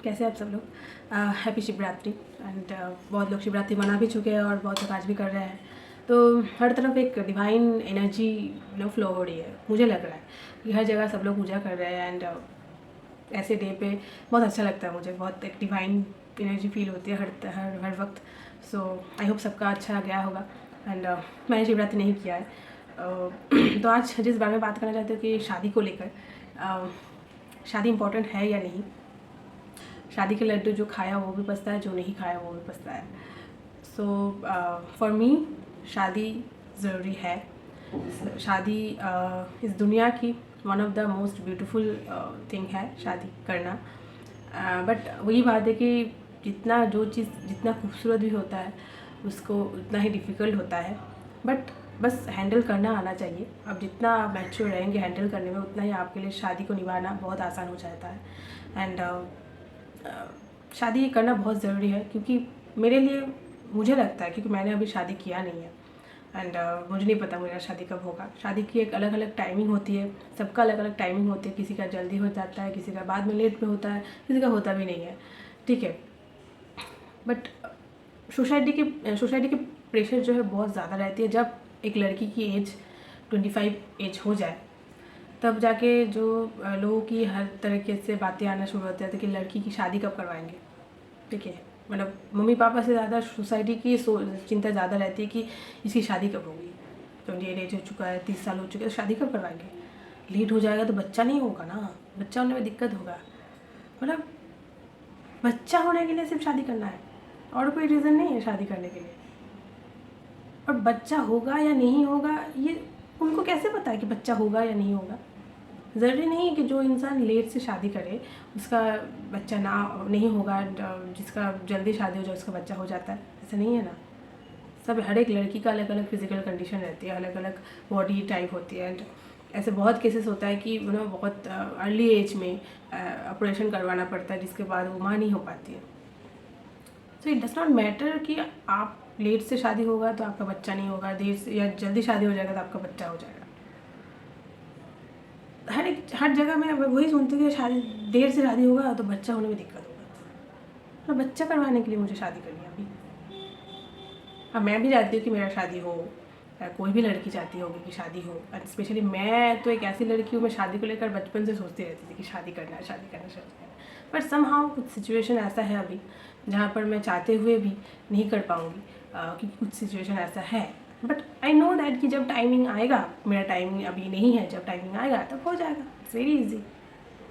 कैसे आप सब लोग? हैप्पी शिवरात्रि। एंड बहुत लोग शिवरात्रि मना भी चुके हैं और बहुत लोग आज भी कर रहे हैं। तो हर तरफ एक डिवाइन एनर्जी फ्लो हो रही है। मुझे लग रहा है कि हर जगह सब लोग पूजा कर रहे हैं। एंड ऐसे डे पे बहुत अच्छा लगता है मुझे, बहुत एक डिवाइन एनर्जी फील होती है हर हर हर वक्त। सो आई होप सबका अच्छा गया होगा। एंड मैंने शिवरात्रि नहीं किया है। तो आज जिस बारे में बात करना चाहते हो कि शादी को लेकर, शादी इम्पोर्टेंट है या नहीं। शादी के लड्डू जो खाया वो भी पछता है, जो नहीं खाया वो भी पछता है। सो फॉर मी शादी ज़रूरी है। शादी इस दुनिया की one of the most beautiful thing है शादी करना। बट वही बात है कि जितना जो चीज़ जितना खूबसूरत भी होता है उसको उतना ही डिफ़िकल्ट होता है। बट बस हैंडल करना आना चाहिए। अब जितना आप मैच्योर रहेंगे हैंडल करने में, उतना ही आपके लिए शादी को निभाना बहुत आसान हो जाता है। एंड शादी करना बहुत ज़रूरी है, क्योंकि मेरे लिए मुझे लगता है, क्योंकि मैंने अभी शादी किया नहीं है। एंड मुझे नहीं पता मेरा शादी कब होगा। शादी की एक अलग अलग टाइमिंग होती है, सबका अलग अलग टाइमिंग होती है। किसी का जल्दी हो जाता है, किसी का बाद में लेट में होता है, किसी का होता भी नहीं है, ठीक है। बट सोसाइटी के प्रेशर जो है बहुत ज़्यादा रहती है। जब एक लड़की की एज 25 एज हो जाए तब जाके जो लोगों की हर तरीके से बातें आना शुरू होती है कि लड़की की शादी कब करवाएंगे, ठीक है। मतलब मम्मी पापा से ज़्यादा सोसाइटी की चिंता ज़्यादा रहती है कि इसकी शादी कब होगी। 28 एज हो चुका है, 30 साल हो चुके हैं, तो शादी कब करवाएंगे। लेट हो जाएगा तो बच्चा नहीं होगा ना, बच्चा होने में दिक्कत होगा। मतलब बच्चा होने के लिए सिर्फ शादी करना है और कोई रीज़न नहीं है शादी करने के लिए। और बच्चा होगा या नहीं होगा ये उनको कैसे पता है कि बच्चा होगा या नहीं होगा। ज़रूरी नहीं है कि जो इंसान लेट से शादी करे उसका बच्चा नहीं होगा, जिसका जल्दी शादी हो जाए उसका बच्चा हो जाता है, ऐसा नहीं है ना। सब हर एक लड़की का अलग अलग फिजिकल कंडीशन रहती है, अलग अलग बॉडी टाइप होती है। एंड ऐसे बहुत केसेस होता है कि बहुत अर्ली एज में ऑपरेशन करवाना पड़ता है, जिसके बाद वो माँ नहीं हो पाती है। So it does not matter कि आप लेट से शादी होगा तो आपका बच्चा नहीं होगा, देर से या जल्दी शादी हो जाएगा तो आपका बच्चा हो जाएगा। हर जगह मैं वही सुनती हूँ कि शादी देर से शादी होगा तो बच्चा होने में दिक्कत होगा। तो बच्चा करवाने के लिए मुझे शादी करनी है अभी। अब मैं भी चाहती हूँ कि मेरा शादी हो, कोई भी लड़की चाहती होगी कि शादी हो। एंड स्पेशली मैं तो एक ऐसी लड़की हूँ, मैं शादी को लेकर बचपन से सोचती रहती थी कि शादी करना है, शादी करना, शादी करना। बट समहाउ कुछ सिचुएशन ऐसा है अभी जहाँ पर मैं चाहते हुए भी नहीं कर पाऊँगी, क्योंकि कुछ सिचुएशन ऐसा है। बट आई नो दैट कि जब टाइमिंग आएगा, मेरा टाइमिंग अभी नहीं है, जब टाइमिंग आएगा तब हो जाएगा। It's very easy.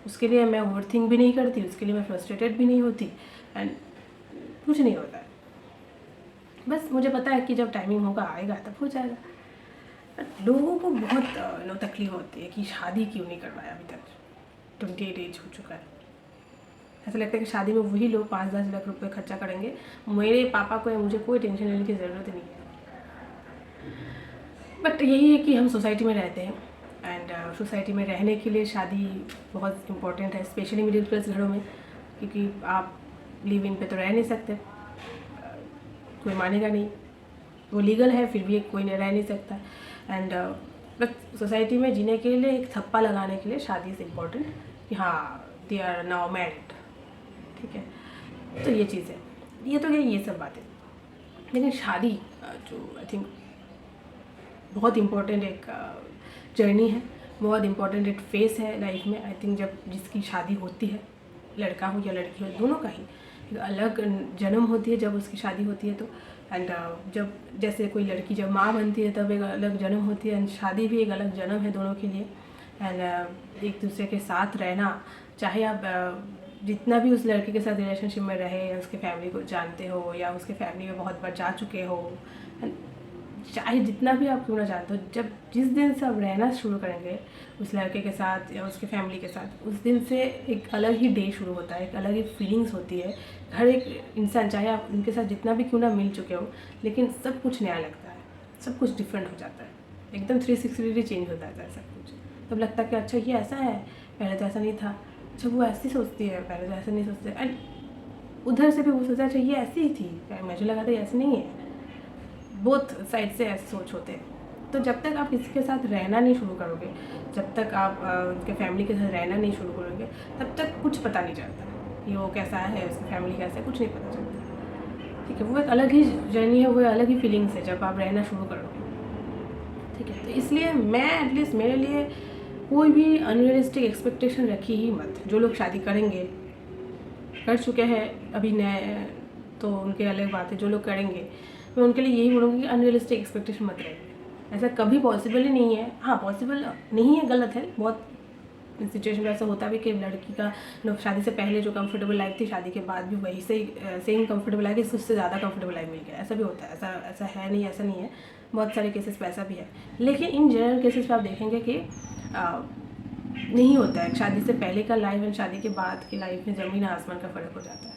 उसके लिए मैं ओवर थिंक भी नहीं करती, उसके लिए मैं फ्रस्ट्रेटेड भी नहीं होती, एंड कुछ नहीं होता है। बस मुझे पता है कि जब टाइमिंग होगा आएगा तब हो जाएगा। बट लोगों को बहुत तकलीफ होती है कि शादी क्यों नहीं करवाया अभी तक, 28 एज हो चुका है। ऐसा लगता है कि शादी में वही लोग 5-10 लाख रुपए खर्चा करेंगे। मेरे पापा को या मुझे कोई टेंशन लेने की ज़रूरत नहीं है। बट यही है कि हम सोसाइटी में रहते हैं, एंड सोसाइटी में रहने के लिए शादी बहुत इम्पोर्टेंट है, स्पेशली मिडिल क्लास घरों में, क्योंकि आप लिव इन पे तो रह नहीं सकते, कोई मानेगा नहीं। वो लीगल है फिर भी कोई रह नहीं सकता। एंड बट सोसाइटी में जीने के लिए एक थप्पा लगाने के लिए शादी इज़ इम्पोर्टेंट कि हाँ दे आर नाउ मैरिड, ठीक है। तो ये चीज़ है, ये तो ये सब बातें। लेकिन शादी जो आई थिंक बहुत इम्पोर्टेंट एक जर्नी है, बहुत इम्पोर्टेंट एक फेस है लाइफ में। आई थिंक जब जिसकी शादी होती है, लड़का हो या लड़की हो, दोनों का ही एक अलग जन्म होती है जब उसकी शादी होती है तो। एंड जब जैसे कोई लड़की जब माँ बनती है तब एक अलग जन्म होती है, एंड शादी भी एक अलग जन्म है दोनों के लिए। एंड एक दूसरे के साथ रहना, चाहे आप जितना भी उस लड़के के साथ रिलेशनशिप में रहे, या उसके फैमिली को जानते हो या उसके फैमिली में बहुत बार जा चुके हो, चाहे जितना भी आप क्यों ना जानते हो, जब जिस दिन से आप रहना शुरू करेंगे उस लड़के के साथ या उसके फैमिली के साथ, उस दिन से एक अलग ही डे शुरू होता है, एक अलग ही फीलिंग्स होती है। हर एक इंसान, चाहे आप उनके साथ जितना भी क्यों ना मिल चुके हो, लेकिन सब कुछ नया लगता है, सब कुछ डिफरेंट हो जाता है, एकदम 360 डिग्री चेंज हो जाता है सब कुछ। तब लगता है कि अच्छा ये ऐसा है, पहले तो ऐसा नहीं था। अच्छा वो ऐसी सोचती है, पहले तो ऐसा नहीं सोचते। एंड उधर से भी वो सोचता है अच्छा ये ऐसी ही थी, मुझे लगा था ये ऐसी नहीं है। बोथ साइड से ऐसे सोच होते हैं। तो जब तक आप किसी के साथ रहना नहीं शुरू करोगे, जब तक आप उनके फैमिली के साथ रहना नहीं शुरू करोगे, तब तक कुछ पता नहीं चलता। कि वो कैसा है, उसकी फैमिली कैसा है, कुछ नहीं पता चलता। ठीक है, वो एक अलग ही जर्नी है, वो अलग ही फीलिंग्स है जब आप रहना शुरू करोगे। ठीक है, तो इसलिए मैं एटलीस्ट मेरे लिए कोई भी अनरियलिस्टिक एक्सपेक्टेशन रखी ही मत। जो लोग शादी करेंगे, कर चुके हैं अभी नए, तो उनके अलग बात है। जो लोग करेंगे, मैं उनके लिए यही बोलूँगी कि अनरियलिस्टिक एक्सपेक्टेशन मत रखिए। ऐसा कभी पॉसिबल ही नहीं है। हाँ, पॉसिबल नहीं है, गलत है। बहुत सिचुएशन में ऐसा होता भी कि लड़की का शादी से पहले जो कंफर्टेबल लाइफ थी, शादी के बाद भी वही से सेम कंफर्टेबल लाइफ, उससे ज़्यादा कंफर्टेबल लाइफ मिल गया। ऐसा भी होता है, ऐसा ऐसा है नहीं, ऐसा नहीं है। बहुत सारे केसेस पे ऐसा भी है। लेकिन इन जनरल केसेस पे आप देखेंगे कि नहीं होता है। शादी से पहले का लाइफ एंड शादी के बाद की लाइफ में ज़मीन आसमान का फ़र्क हो जाता है,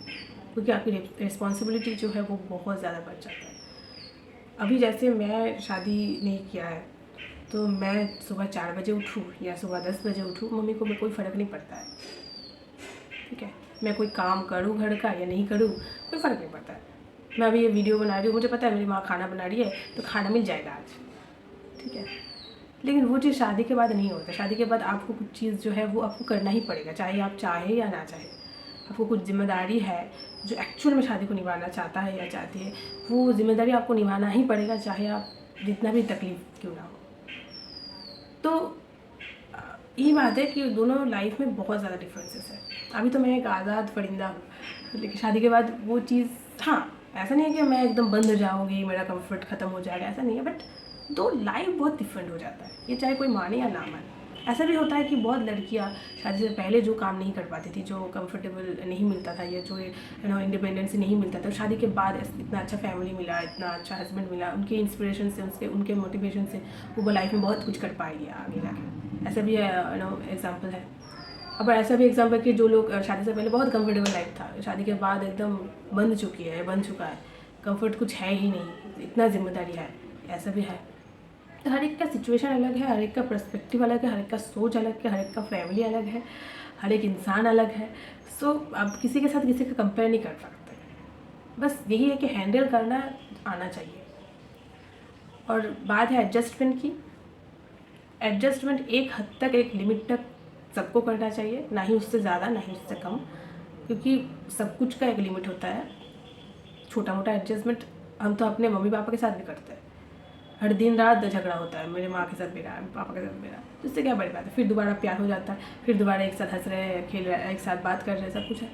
क्योंकि आपकी रिस्पॉन्सिबिलिटी जो है वो बहुत ज़्यादा बढ़ जाता है। अभी जैसे मैं शादी नहीं किया है, तो मैं सुबह 4 बजे उठूँ या सुबह 10 बजे उठूँ, मम्मी को कोई फ़र्क नहीं पड़ता है। ठीक है, मैं कोई काम करूँ घर का या नहीं करूँ, कोई फ़र्क नहीं पड़ता है। मैं अभी ये वीडियो बना रही हूँ, मुझे पता है मेरी माँ खाना बना रही है, तो खाना मिल जाएगा आज। ठीक है, लेकिन वो चीज़ शादी के बाद नहीं होता। शादी के बाद आपको कुछ चीज़ जो है वो आपको करना ही पड़ेगा, चाहे आप चाहे या ना चाहे। आपको कुछ जिम्मेदारी है जो एक्चुअल में शादी को निभाना चाहता है या चाहती है, वो जिम्मेदारी आपको निभाना ही पड़ेगा, चाहे आप जितना भी तकलीफ क्यों ना हो। तो यही बात है कि दोनों लाइफ में बहुत ज़्यादा डिफरेंसेस है। अभी तो मैं एक आज़ाद परिंदा हूँ, लेकिन शादी के बाद वो चीज़, हाँ, ऐसा नहीं है कि मैं एकदम बंद हो जाऊँगी, मेरा कंफर्ट ख़त्म हो जाएगा, ऐसा नहीं है। बट दो लाइफ बहुत डिफरेंट हो जाता है, ये चाहे कोई माने या ना माने। ऐसा भी होता है कि बहुत लड़कियाँ शादी से पहले जो काम नहीं कर पाती थी, जो कंफर्टेबल नहीं मिलता था या जो इंडिपेंडेंस नहीं मिलता था, शादी के बाद इतना अच्छा फैमिली मिला, इतना अच्छा हस्बैंड मिला, उनके इंस्पिरेशन से, उनके मोटिवेशन से वो लाइफ में बहुत कुछ कर पाएगी आगे जाके। ऐसा भी एग्जाम्पल है। अब ऐसा भी एग्जाम्पल कि जो लोग शादी से पहले बहुत कंफर्टेबल लाइफ था, शादी के बाद एकदम बन चुका है, कंफर्ट कुछ है ही नहीं, इतना जिम्मेदारी है, ऐसा भी है। तो हर एक का सिचुएशन अलग है, हर एक का पर्सपेक्टिव अलग है, हर एक का सोच अलग है, हर एक का फैमिली अलग है, हर एक इंसान अलग है। सो आप किसी के साथ किसी का कंपेयर नहीं कर सकते। बस यही है कि हैंडल करना आना चाहिए। और बात है एडजस्टमेंट की। एडजस्टमेंट एक हद तक, एक लिमिट तक सबको करना चाहिए, ना ही उससे ज़्यादा ना ही उससे कम, क्योंकि सब कुछ का एक लिमिट होता है। छोटा मोटा एडजस्टमेंट हम तो अपने मम्मी पापा के साथ भी करते हैं। हर दिन रात झगड़ा होता है, मेरे माँ के साथ मेरा, पापा के साथ मेरा, तो इससे क्या बड़ी बात है। फिर दोबारा प्यार हो जाता है, फिर दोबारा एक साथ हंस रहे हैं, खेल रहे हैं, एक साथ बात कर रहे हैं, सब कुछ है।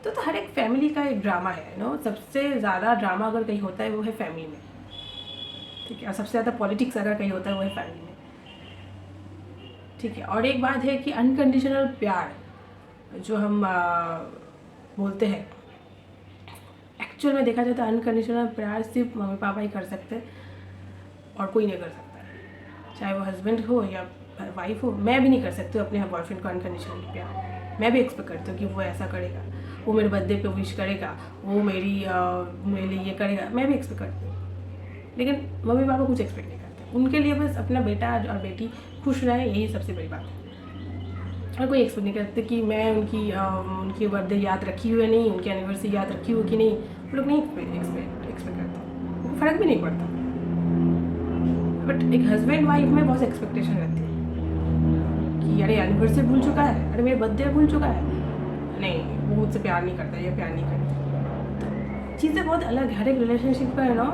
तो हर एक फैमिली का एक ड्रामा है। सबसे ज़्यादा ड्रामा अगर कहीं होता है वो है फैमिली में। ठीक है, और सबसे ज़्यादा पॉलिटिक्स अगर कहीं होता है वो है फैमिली में। ठीक है, और एक बात है कि अनकंडीशनल प्यार जो हम बोलते हैं, एक्चुअल में देखा जाए तो अनकंडीशनल प्यार सिर्फ मम्मी पापा ही कर सकते हैं और कोई नहीं कर सकता। चाहे वो हस्बैंड हो या वाइफ हो, मैं भी नहीं कर सकती हूँ अपने बॉयफ्रेंड को अनकंडीशनल प्यार। मैं भी एक्सपेक्ट करती हूँ कि वो ऐसा करेगा, वो मेरे बर्थडे पे विश करेगा, वो मेरे लिए ये करेगा, मैं भी एक्सपेक्ट करती हूँ। लेकिन मम्मी पापा कुछ एक्सपेक्ट नहीं करते, उनके लिए बस अपना बेटा और बेटी खुश रहे, यही सबसे बड़ी बात है। और कोई एक्सपेक्ट नहीं करते कि मैं उनकी बर्थडे याद रखी हुई है नहीं, उनकी एनिवर्सरी याद रखी हुई कि नहीं, वो लोग नहीं एक्सपेक्ट करते, उनको फ़र्क भी नहीं पड़ता। बट एक हस्बैंड वाइफ में बहुत एक्सपेक्टेशन रहती है कि अरे एनिवर्सरी भूल चुका है, अरे मेरे बर्थडे भूल चुका है, नहीं वो मुझसे प्यार नहीं करता या प्यार नहीं करती। तो चीज़ें बहुत अलग, हर एक रिलेशनशिप का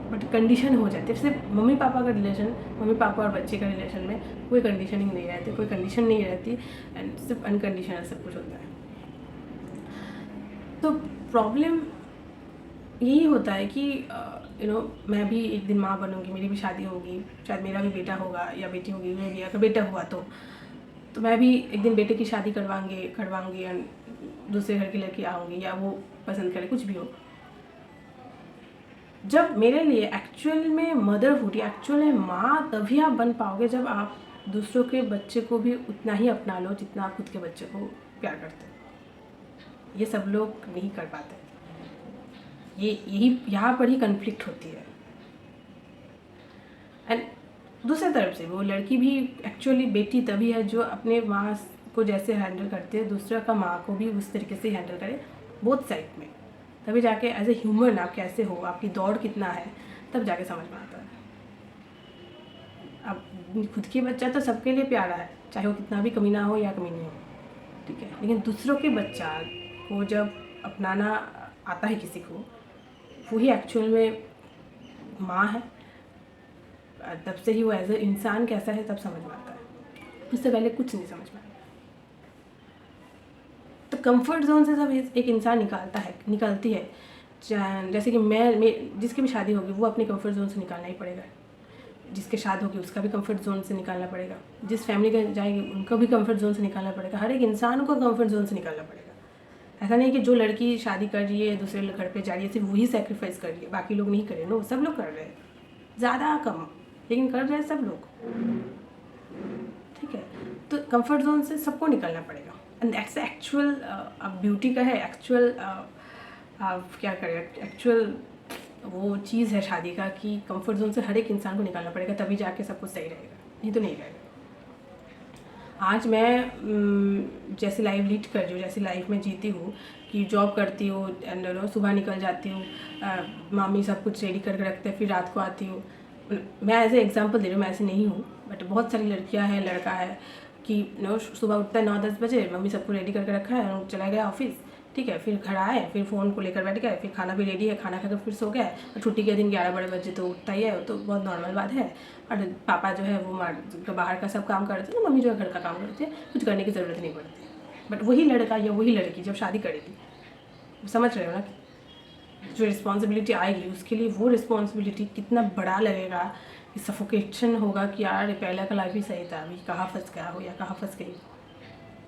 बट कंडीशन हो जाती है। सिर्फ मम्मी पापा का रिलेशन, मम्मी पापा और बच्चे का रिलेशन में कोई कंडीशनिंग नहीं रहती, कोई कंडीशन नहीं रहती, एंड सिर्फ अनकंडीशनल सब कुछ होता है। तो प्रॉब्लम यही होता है कि मैं भी एक दिन माँ बनूंगी, मेरी भी शादी होगी, शायद मेरा भी बेटा होगा या बेटी होगी, मैं भी अगर बेटा हुआ तो मैं भी एक दिन बेटे की शादी करवाऊंगी एंड दूसरे घर की लड़की आऊँगी या वो पसंद करे, कुछ भी हो। जब मेरे लिए एक्चुअल में मदरहुड या एक्चुअल में माँ तभी आप बन पाओगे जब आप दूसरों के बच्चे को भी उतना ही अपना लो जितना आप खुद के बच्चे को प्यार करते हो। ये सब लोग नहीं कर पाते। यही यहाँ पर ही कन्फ्लिक्ट होती है। एंड दूसरी तरफ से वो लड़की भी एक्चुअली बेटी तभी है जो अपने माँ को जैसे हैंडल करती है, दूसरा का माँ को भी उस तरीके से हैंडल करे, बोथ साइड में। तभी जाके एज ए ह्यूमन आप कैसे हो, आपकी दौड़ कितना है, तब जाके समझ में आता है। अब खुद की बच्चा तो सबके लिए प्यारा है, चाहे वो कितना भी कमीना हो या कमीनी हो, ठीक है, लेकिन दूसरों के बच्चा को जब अपनाना आता है किसी को, वही एक्चुअल में माँ है। तब से ही वो एज ए इंसान कैसा है तब समझ में आता है, उससे पहले कुछ नहीं समझ में आता। तो कंफर्ट जोन से सब एक इंसान निकलती है। जैसे कि मैं जिसकी भी शादी होगी वो अपने कंफर्ट जोन से निकालना ही पड़ेगा, जिसके शादी होगी उसका भी कंफर्ट जोन से निकालना पड़ेगा, जिस फैमिली के जाएगी उनको भी कंफर्ट जोन से निकालना पड़ेगा। हर एक इंसान को कंफर्ट जोन से निकालना पड़ेगा। ऐसा नहीं कि जो लड़की शादी कर रही है दूसरे घर पे जा रही है सिर्फ वही सेक्रीफाइस कर रही है, बाकी लोग नहीं कर रहे। नो, सब लोग कर रहे हैं, ज़्यादा कम लेकिन कर रहे हैं सब लोग। ठीक है, तो कंफर्ट जोन से सबको निकलना पड़ेगा। एंड दैट्स एक्चुअल ब्यूटी का है, एक्चुअल आप क्या करें, एक्चुअल वो चीज़ है शादी का कि कंफर्ट जोन से हर एक इंसान को निकालना पड़ेगा, तभी जाके सब कुछ सही रहेगा, नहीं तो नहीं रहेगा। आज मैं जैसी लाइफ लीड कर रही हूँ, जैसी लाइफ में जीती हूँ कि जॉब करती हूँ एंड सुबह निकल जाती हूँ, मामी सब कुछ रेडी करके रखते हैं, फिर रात को आती हूँ। मैं ऐसे एग्जांपल दे रही हूँ, मैं ऐसे नहीं हूँ, बट बहुत सारी लड़कियाँ हैं, लड़का है कि सुबह उठता है 9-10 बजे, मम्मी सबको रेडी करके रखा है और चला गया ऑफिस। ठीक है, फिर घर आए, फिर फ़ोन को लेकर बैठ गए, फिर खाना भी रेडी है, खाना खाकर फिर सो गए। और छुट्टी के दिन 11-12 बजे तो उठता ही है, तो बहुत नॉर्मल बात है। और पापा जो है वो बाहर का सब काम करते हैं, मम्मी जो है घर का काम करती है, कुछ करने की ज़रूरत नहीं पड़ती। बट वही लड़का या वही लड़की जब शादी करेगी, समझ रहे हो ना, जो रिस्पॉन्सिबिलिटी आएगी उसके लिए वो रिस्पॉन्सिबिलिटी कितना बड़ा लगेगा कि सफोकेशन होगा कि यार पहला का लाइफ ही सही था, अभी कहाँ फंस गया हो या कहाँ फंस गई।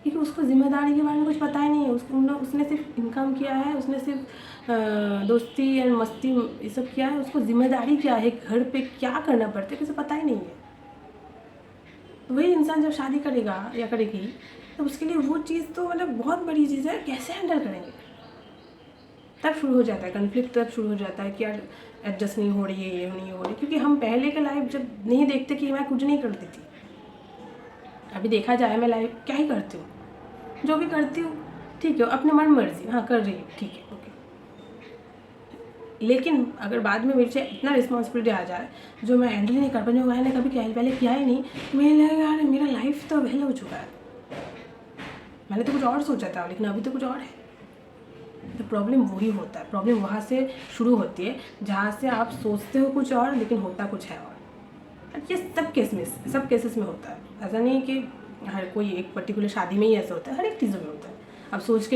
क्योंकि उसको जिम्मेदारी के बारे में कुछ पता ही नहीं है। उसने सिर्फ इनकम किया है, उसने सिर्फ दोस्ती या मस्ती ये सब किया है। उसको जिम्मेदारी क्या है, घर पे क्या करना पड़ता है, किसे पता ही नहीं है। तो वही इंसान जब शादी करेगा या करेगी तो उसके लिए वो चीज़ तो मतलब बहुत बड़ी चीज़ है, कैसे हैंडल करेंगे। तब शुरू हो जाता है कन्फ्लिक्ट, तब शुरू हो जाता है कि यार एडजस्ट नहीं हो रही है, ये नहीं हो रही। क्योंकि हम पहले के लाइफ जब नहीं देखते कि मैं कुछ नहीं करती थी, अभी देखा जाए मैं लाइफ क्या ही करती हूँ, जो भी करती हूँ ठीक है, अपने मन मर्जी, हाँ कर रही हूँ, ठीक है, ओके। लेकिन अगर बाद में मेरे से इतना रिस्पॉन्सिबिलिटी आ जाए जो मैं हैंडल नहीं कर पाऊँ, जो मैंने कभी पहले किया ही नहीं, मुझे लगेगा यार मेरा लाइफ तो वेल हो चुका है, मैंने तो कुछ और सोचा था लेकिन अभी तो कुछ और है। तो प्रॉब्लम वही होता है, प्रॉब्लम वहाँ से शुरू होती है जहाँ से आप सोचते हो कुछ और लेकिन होता कुछ है और। ये सब केसेस में होता है। ऐसा नहीं कि हर कोई एक पर्टिकुलर शादी में ही ऐसा होता है, हर एक चीज़ों में होता है। अब सोच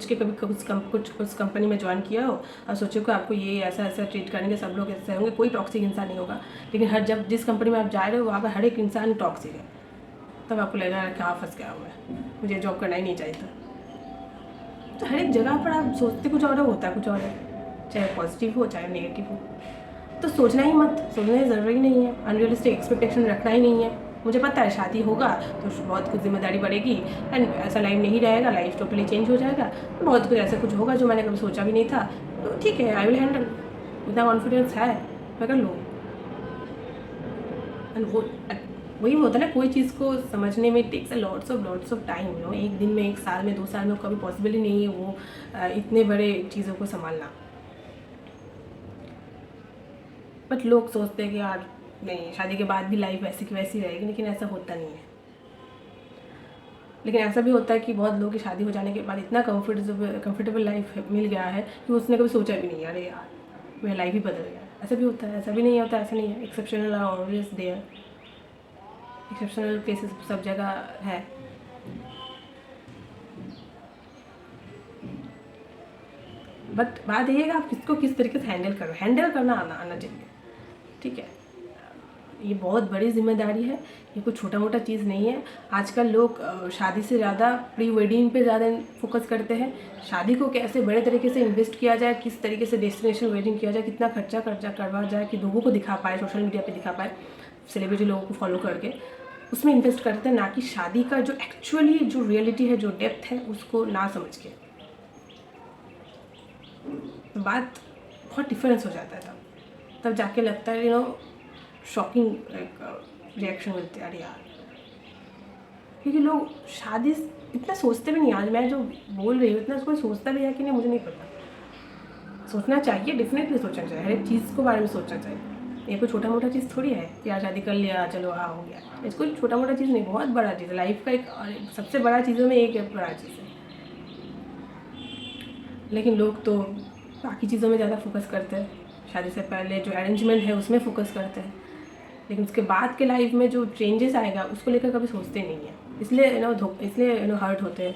के कभी कुछ कंपनी में ज्वाइन किया हो और सोचो कि आपको ये ऐसा ट्रीट करेंगे, सब लोग ऐसे होंगे, कोई टॉक्सिक इंसान नहीं होगा। लेकिन जब जिस कंपनी में आप जा रहे हो वहाँ पर हर एक इंसान टॉक्सिक है, तब आपको लगेगा कहाँ फंस गया हूँ मैं, मुझे जॉब करना ही नहीं चाहिए था। तो हर एक जगह पर आप सोचते कुछ और होता है कुछ और है, चाहे पॉजिटिव हो चाहे नेगेटिव हो। तो सोचना ही मत, सोचना ही ज़रूरी नहीं है, अनरियलिस्टिक एक्सपेक्टेशन रखना ही नहीं है। मुझे पता है शादी होगा तो बहुत कुछ जिम्मेदारी बढ़ेगी एंड ऐसा लाइफ नहीं रहेगा, लाइफ टोटली चेंज हो जाएगा। बहुत कुछ ऐसा कुछ होगा जो मैंने कभी सोचा भी नहीं था, तो ठीक है, आई विल हैंडल, इतना कॉन्फिडेंस है, मैं कर लूँगी। एंड वही होता है ना, कोई चीज़ को समझने में takes lots of time. No, एक दिन में, एक साल में, 2 साल में कभी पॉसिबल ही नहीं है वो इतने बड़े चीज़ों को संभालना। बट लोग सोचते हैं कि यार नहीं, शादी के बाद भी लाइफ वैसी की वैसी रहेगी, लेकिन ऐसा होता नहीं है। लेकिन ऐसा भी होता है कि बहुत लोगों की शादी हो जाने के बाद इतना कंफर्टेबल लाइफ मिल गया है कि उसने कभी सोचा भी नहीं, अरे यार मेरा लाइफ ही बदल गया। ऐसा भी होता है, ऐसा भी नहीं होता, ऐसा नहीं है। Exceptional are always there, exceptional cases सब जगह है। बट बात ये है कि आप किसको किस तरीके से हैंडल करना आना चाहिए। ठीक है, ये बहुत बड़ी जिम्मेदारी है, ये कोई छोटा मोटा चीज़ नहीं है। आजकल लोग शादी से ज़्यादा प्री वेडिंग पे ज़्यादा फोकस करते हैं। शादी को कैसे बड़े तरीके से इन्वेस्ट किया जाए, किस तरीके से डेस्टिनेशन वेडिंग किया जाए, कितना खर्चा करवा जाए कि लोगों को दिखा पाए, सोशल मीडिया पे दिखा पाए, सेलिब्रिटी लोगों को फॉलो करके उसमें इन्वेस्ट करते हैं, ना कि शादी का जो एक्चुअली जो रियलिटी है, जो डेप्थ है, उसको ना समझ के। बात बहुत डिफरेंस हो जाता है तब जाके लगता है शॉकिंग रिएक्शन मिलते हैं, अरे यार। क्योंकि लोग शादी इतना सोचते भी नहीं। आज मैं जो बोल रही हूँ इतना कोई सोचता भी है कि नहीं मुझे नहीं पता। सोचना चाहिए, डेफिनेटली सोचना चाहिए, हर एक चीज़ को बारे में सोचना चाहिए। ये कोई छोटा मोटा चीज़ थोड़ी है यार, शादी कर लिया चलो हाँ हो गया। इसको छोटा मोटा चीज़ नहीं, बहुत बड़ा चीज़ है। लाइफ का एक सबसे बड़ा चीज़ों में एक बड़ा चीज़ है। लेकिन लोग तो बाकी चीज़ों में ज़्यादा फोकस करते हैं। शादी से पहले जो अरेंजमेंट है उसमें फोकस करते हैं, लेकिन उसके बाद के लाइफ में जो चेंजेस आएगा उसको लेकर कभी सोचते नहीं है। इसलिए इसलिए हर्ट होते हैं।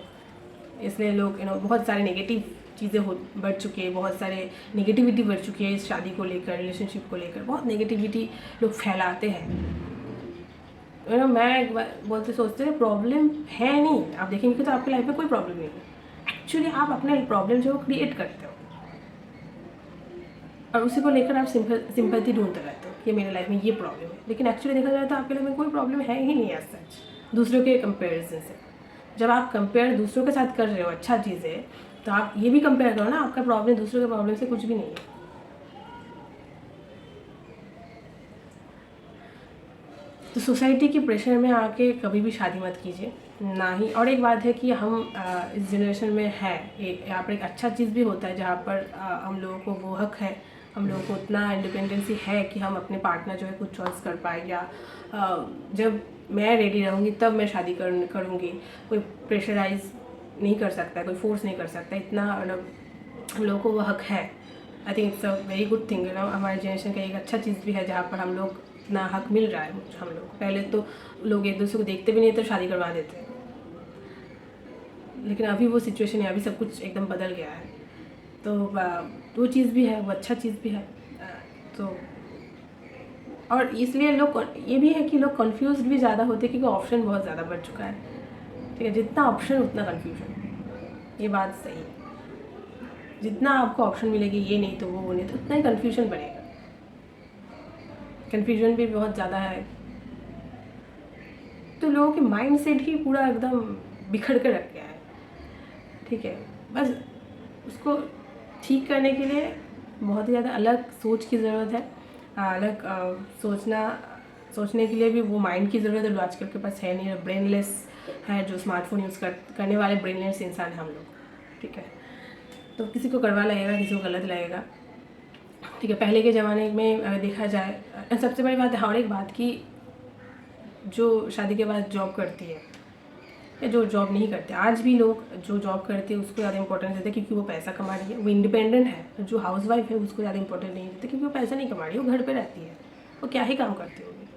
इसलिए लोग बहुत सारे नेगेटिव चीज़ें बढ़ चुकी है, बहुत सारे नेगेटिविटी बढ़ चुकी है इस शादी को लेकर, रिलेशनशिप को लेकर बहुत नेगेटिविटी लोग फैलाते हैं। मैं बोलते सोचते हैं प्रॉब्लम है नहीं, आप देखेंगे तो आपकी लाइफ में कोई प्रॉब्लम नहीं है। एक्चुअली आप अपने प्रॉब्लम जो क्रिएट करते हो और उसी को लेकर आप सिंपैथी ढूंढते रहते हो कि मेरे लाइफ में ये प्रॉब्लम है, लेकिन एक्चुअली देखा जाए तो आपके लाइफ में कोई प्रॉब्लम है ही नहीं एज सच दूसरों के कंपेरिजन से। जब आप कंपेयर दूसरों के साथ कर रहे हो अच्छा चीज़ है, तो आप ये भी कंपेयर करो ना, आपका प्रॉब्लम दूसरों के प्रॉब्लम से कुछ भी नहीं है। तो सोसाइटी के प्रेशर में आके कभी भी शादी मत कीजिए ना ही। और एक बात है कि हम इस जनरेशन में है यहाँ पर एक अच्छा चीज़ भी होता है जहाँ पर हम लोगों को वो हक है, हम लोगों को उतना इंडिपेंडेंसी है कि हम अपने पार्टनर जो है कुछ चॉइस कर पाए, या जब मैं रेडी रहूँगी तब मैं शादी करूँगी। कोई प्रेशराइज नहीं कर सकता, कोई फोर्स नहीं कर सकता, इतना हम लोगों को वो हक है। I think it's a very good thing हमारे जनरेशन का एक अच्छा चीज़ भी है जहाँ पर हम लोग इतना हक मिल रहा है हम लोग। पहले तो लोग एक दूसरे को देखते भी नहीं तो शादी करवा देते, लेकिन अभी वो सिचुएशन है, अभी सब कुछ एकदम बदल गया है। तो वो चीज़ भी है, वो अच्छा चीज़ भी है। तो और इसलिए लोग ये भी है कि लोग कंफ्यूज भी ज़्यादा होते हैं क्योंकि ऑप्शन बहुत ज़्यादा बढ़ चुका है। ठीक है, जितना ऑप्शन उतना कन्फ्यूजन, ये बात सही है। जितना आपको ऑप्शन मिलेगी ये नहीं तो वो नहीं तो उतना ही कन्फ्यूजन बढ़ेगा। कन्फ्यूजन भी बहुत ज़्यादा है, तो लोगों के माइंड सेट ही पूरा एकदम बिखर कर रख गया है। ठीक है, बस उसको ठीक करने के लिए बहुत ही ज़्यादा अलग सोच की ज़रूरत है। अलग सोचने के लिए भी वो माइंड की ज़रूरत है जो आजकल के पास है नहीं। ब्रेनलेस है, जो स्मार्टफोन यूज़ करने वाले ब्रेनलेस इंसान हैं हम लोग। ठीक है, तो किसी को कड़वा लगेगा, किसी को गलत लगेगा। ठीक है, पहले के ज़माने में अगर देखा जाए, सबसे बड़ी बात है और एक बात कि जो शादी के बाद जॉब करती है या जो जॉब नहीं करते, आज भी लोग जो जॉब करते हैं उसको ज़्यादा इंपॉर्टेंस देते हैं क्योंकि वो पैसा कमा रही है, वो इंडिपेंडेंट है। जो हाउस वाइफ है उसको ज़्यादा इंपॉर्टेंस नहीं देते क्योंकि वो पैसा नहीं कमा रही है, वो घर पे रहती है, वो क्या ही काम करती होगी।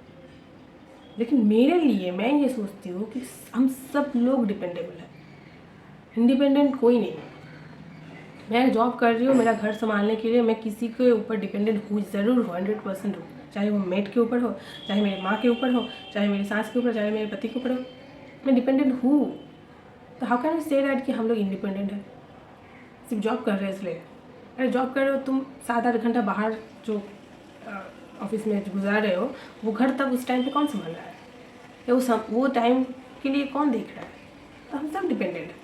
लेकिन मेरे लिए मैं ये सोचती हूँ कि हम सब लोग डिपेंडेबल हैं, इंडिपेंडेंट कोई नहीं है। मैं जॉब कर रही हूँ, मेरा घर संभालने के लिए मैं किसी के ऊपर डिपेंडेंट हूँ, ज़रूर हूँ, 100% हूँ। चाहे वो मेड के ऊपर हो, चाहे मेरी माँ के ऊपर हो, चाहे मेरी सास के ऊपर, चाहे मेरे पति के ऊपर हो, मैं डिपेंडेंट हूँ। तो how can you say that कि हम लोग इंडिपेंडेंट हैं सिर्फ जॉब कर रहे हैं इसलिए? अरे जॉब कर रहे हो तुम, 7-8 घंटा बाहर जो ऑफिस में गुजार रहे हो, वो घर तब उस टाइम पे कौन संभाल रहा है, या वो टाइम के लिए कौन देख रहा है? तो हम सब डिपेंडेंट हैं।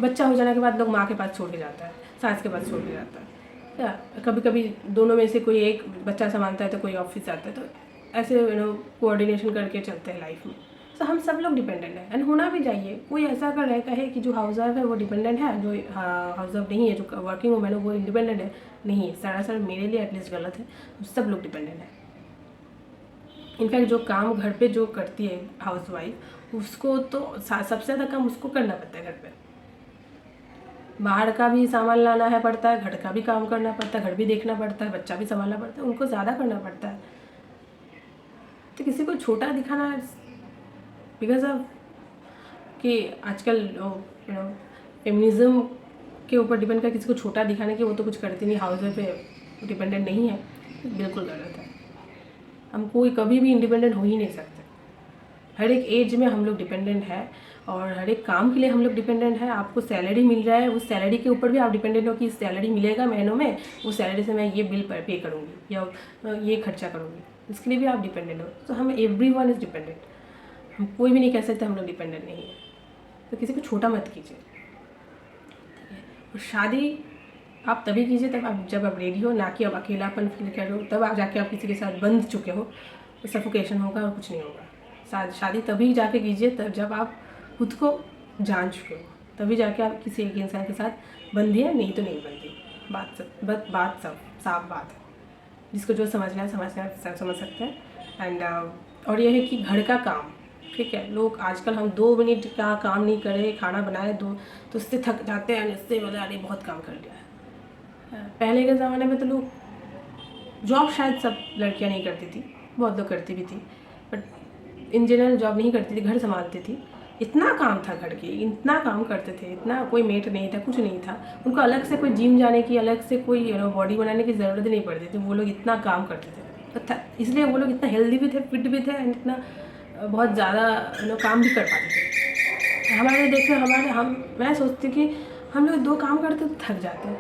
बच्चा हो जाने के बाद लोग माँ के पास छोड़ के जाता है, सास के पास छोड़ के जाता है, या कभी कभी दोनों में से कोई एक बच्चा संभालता है तो कोई ऑफिस जाता है। तो ऐसे कोऑर्डिनेशन करके चलते हैं लाइफ में। तो हम सब लोग डिपेंडेंट हैं, एंड होना भी चाहिए। कोई ऐसा अगर है कहे कि जो हाउस वाइफ है वो डिपेंडेंट है, जो हाउस वाइफ नहीं है, जो वर्किंग वूमेन है वो इंडिपेंडेंट है, नहीं, सरासर मेरे लिए एटलीस्ट गलत है। सब लोग डिपेंडेंट हैं। इनफैक्ट जो काम घर पे जो करती है हाउस वाइफ, उसको तो सबसे ज़्यादा काम उसको करना पड़ता है घर पे। बाहर का भी सामान लाना है पड़ता है, घर का भी काम करना पड़ता है, घर भी देखना पड़ता है, बच्चा भी संभालना पड़ता है, उनको ज़्यादा करना पड़ता है। तो किसी को छोटा दिखाना बिकॉज ऑफ कि आजकल फेमिनिज्म के ऊपर डिपेंड कर किसी को छोटा दिखाने की, वो तो कुछ करती नहीं, हाउस वाइफ पे डिपेंडेंट नहीं है, बिल्कुल गलत है। हम कोई कभी भी इंडिपेंडेंट हो ही नहीं सकते। हर एक एज में हम लोग डिपेंडेंट है, और हर एक काम के लिए हम लोग डिपेंडेंट है। आपको सैलरी मिल रहा है, उस सैलरी के ऊपर भी आप डिपेंडेंट हो कि सैलरी मिलेगा महीनों में, उस सैलरी से मैं ये बिल पे करूँगी या ये खर्चा करूँगी, इसके लिए भी आप डिपेंडेंट हो। तो हम एवरीवन इज़ डिपेंडेंट, हम कोई भी नहीं कह सकते हम लोग डिपेंडेंट नहीं है। तो किसी को छोटा मत कीजिए। और शादी आप तभी कीजिए जब आप रेडी हो, ना कि अब अकेलापन फील कर रहे हो, तब आप जाके आप किसी के साथ बंध चुके हो तो सफोकेशन होगा और कुछ नहीं होगा। शादी तभी जाके कीजिए तब जब आप खुद को जान चुके हो, तभी जाके आप किसी एक इंसान के साथ बंधिए, नहीं तो नहीं बंधिए। बात सब साफ बात है। जिसको जो समझना है समझ सकते हैं। एंड और यह है कि घर का काम ठीक है, लोग आजकल हम 2 मिनट का काम नहीं करें, खाना बनाए दो तो उससे थक जाते हैं, इससे बोले अरे बहुत काम कर लिया है। पहले के ज़माने में तो लोग जॉब शायद सब लड़कियां नहीं करती थी, बहुत लोग करती भी थी, बट इन जनरल जॉब नहीं करती थी, घर संभालती थी। इतना काम था घर के, इतना काम करते थे, इतना कोई मेट नहीं था, कुछ नहीं था उनको, अलग से कोई जिम जाने की, अलग से कोई बॉडी बनाने की ज़रूरत नहीं पड़ती थी। वो लोग इतना काम करते थे तो इसलिए वो लोग इतना हेल्दी भी थे, फिट भी थे, एंड इतना बहुत ज़्यादा काम भी कर पाते थे। हमारे देखो, मैं सोचती कि हम लोग 2 काम करते तो थक जाते हैं,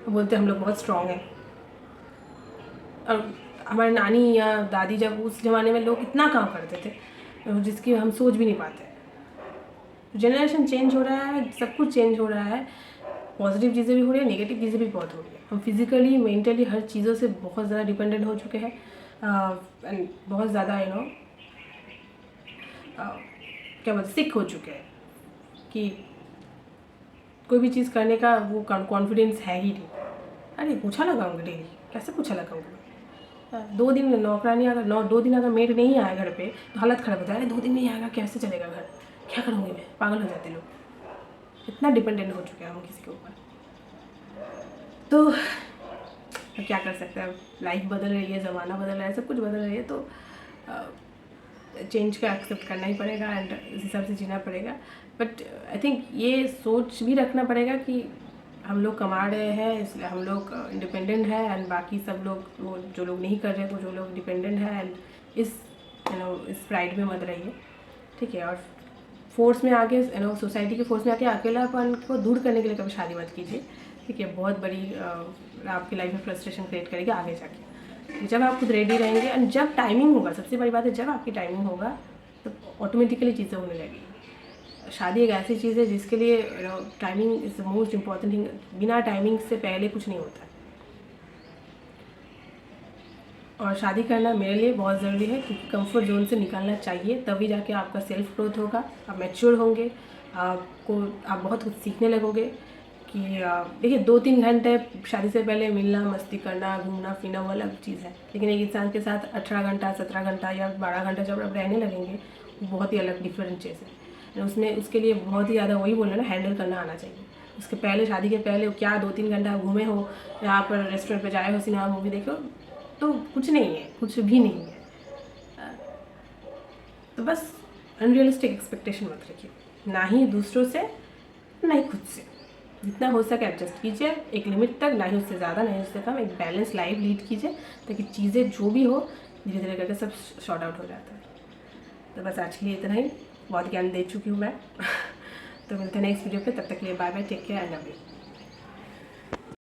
बोलते हम लोग बहुत स्ट्रॉन्ग हैं। और हमारे नानी या दादी, जब उस ज़माने में लोग इतना काम करते थे जिसकी हम सोच भी नहीं पाते। जनरेशन चेंज हो रहा है, सब कुछ चेंज हो रहा है, पॉजिटिव चीज़ें भी हो रही है, नेगेटिव चीज़ें भी बहुत हो रही है। हम फिज़िकली, मेंटली हर चीज़ों से बहुत ज़्यादा डिपेंडेंट हो चुके हैं, एंड बहुत ज़्यादा क्या बोलते सिक हो चुके हैं कि कोई भी चीज़ करने का वो कॉन्फिडेंस है ही नहीं। अरे पूछा लगाऊंगी डेली, कैसे पूछा लगाऊंगी? 2 दिन नौकरानी अगर 2 दिन अगर मेड नहीं आए घर पे तो हालत ख़राब होता है। अरे 2 दिन नहीं आएगा, कैसे चलेगा घर, क्या करूँगी मैं? पागल हो जाते लोग, इतना डिपेंडेंट हो चुके हैं हम किसी के ऊपर। तो क्या कर सकते हैं, लाइफ बदल रही है, ज़माना बदल रहा है, सब कुछ बदल रही है, तो चेंज का एक्सेप्ट करना ही पड़ेगा एंड इस हिसाब से जीना पड़ेगा। बट आई थिंक ये सोच भी रखना पड़ेगा कि हम लोग कमा रहे हैं, इसलिए हम लोग इंडिपेंडेंट है, एंड बाकी सब लोग, वो जो लोग नहीं कर रहे, वो जो लोग डिपेंडेंट है, एंड इस प्राइड में मत रहिए, ठीक है। और फोर्स में आके सोसाइटी के फोर्स में आके अकेलापन को दूर करने के लिए कभी शादी मत कीजिए, ठीक है। बहुत बड़ी आपकी लाइफ में फ्रस्ट्रेशन क्रिएट करेगी आगे जाके। जब आप खुद रेडी रहेंगे एंड जब टाइमिंग होगा, सबसे बड़ी बात है जब आपकी टाइमिंग होगा तो ऑटोमेटिकली चीज़ें होने लगेगी। शादी एक ऐसी चीज़ है जिसके लिए timing is the most important thing. बिना टाइमिंग से पहले कुछ नहीं होता है, और शादी करना मेरे लिए बहुत ज़रूरी है, क्योंकि कंफर्ट जोन से निकलना चाहिए, तभी जाके आपका सेल्फ ग्रोथ होगा, आप मैच्योर होंगे, आप बहुत कुछ सीखने लगोगे। कि देखिए 2-3 घंटे शादी से पहले मिलना, मस्ती करना, घूमना फिरना वो अलग चीज़ है, लेकिन एक इंसान के साथ 18 घंटा, 17 घंटा या 12 घंटा जब आप रहने लगेंगे, वो बहुत ही अलग डिफरेंट चीज़ है। उसमें उसके लिए बहुत ही ज़्यादा, वही बोल रहे ना, हैंडल करना आना चाहिए। उसके पहले, शादी के पहले क्या 2-3 घंटा घूमे हो, यहाँ पर रेस्टोरेंट पर जाए हो, सिनेमा मूवी देखो, तो कुछ नहीं है, कुछ भी नहीं है। तो बस अनरियलिस्टिक एक्सपेक्टेशन मत रखिए, ना ही दूसरों से, ना ही खुद से। जितना हो सके एडजस्ट कीजिए एक लिमिट तक, ना ही उससे ज़्यादा, ना ही उससे कम। एक बैलेंस लाइफ लीड कीजिए, ताकि चीज़ें जो भी हो धीरे धीरे करके सब शॉर्ट आउट हो जाता है। तो बस आज के लिए इतना ही, बहुत ज्ञान दे चुकी हूँ मैं। तो मिलते हैं नेक्स्ट वीडियो पे, तब तक के लिए bye bye, take care and love you.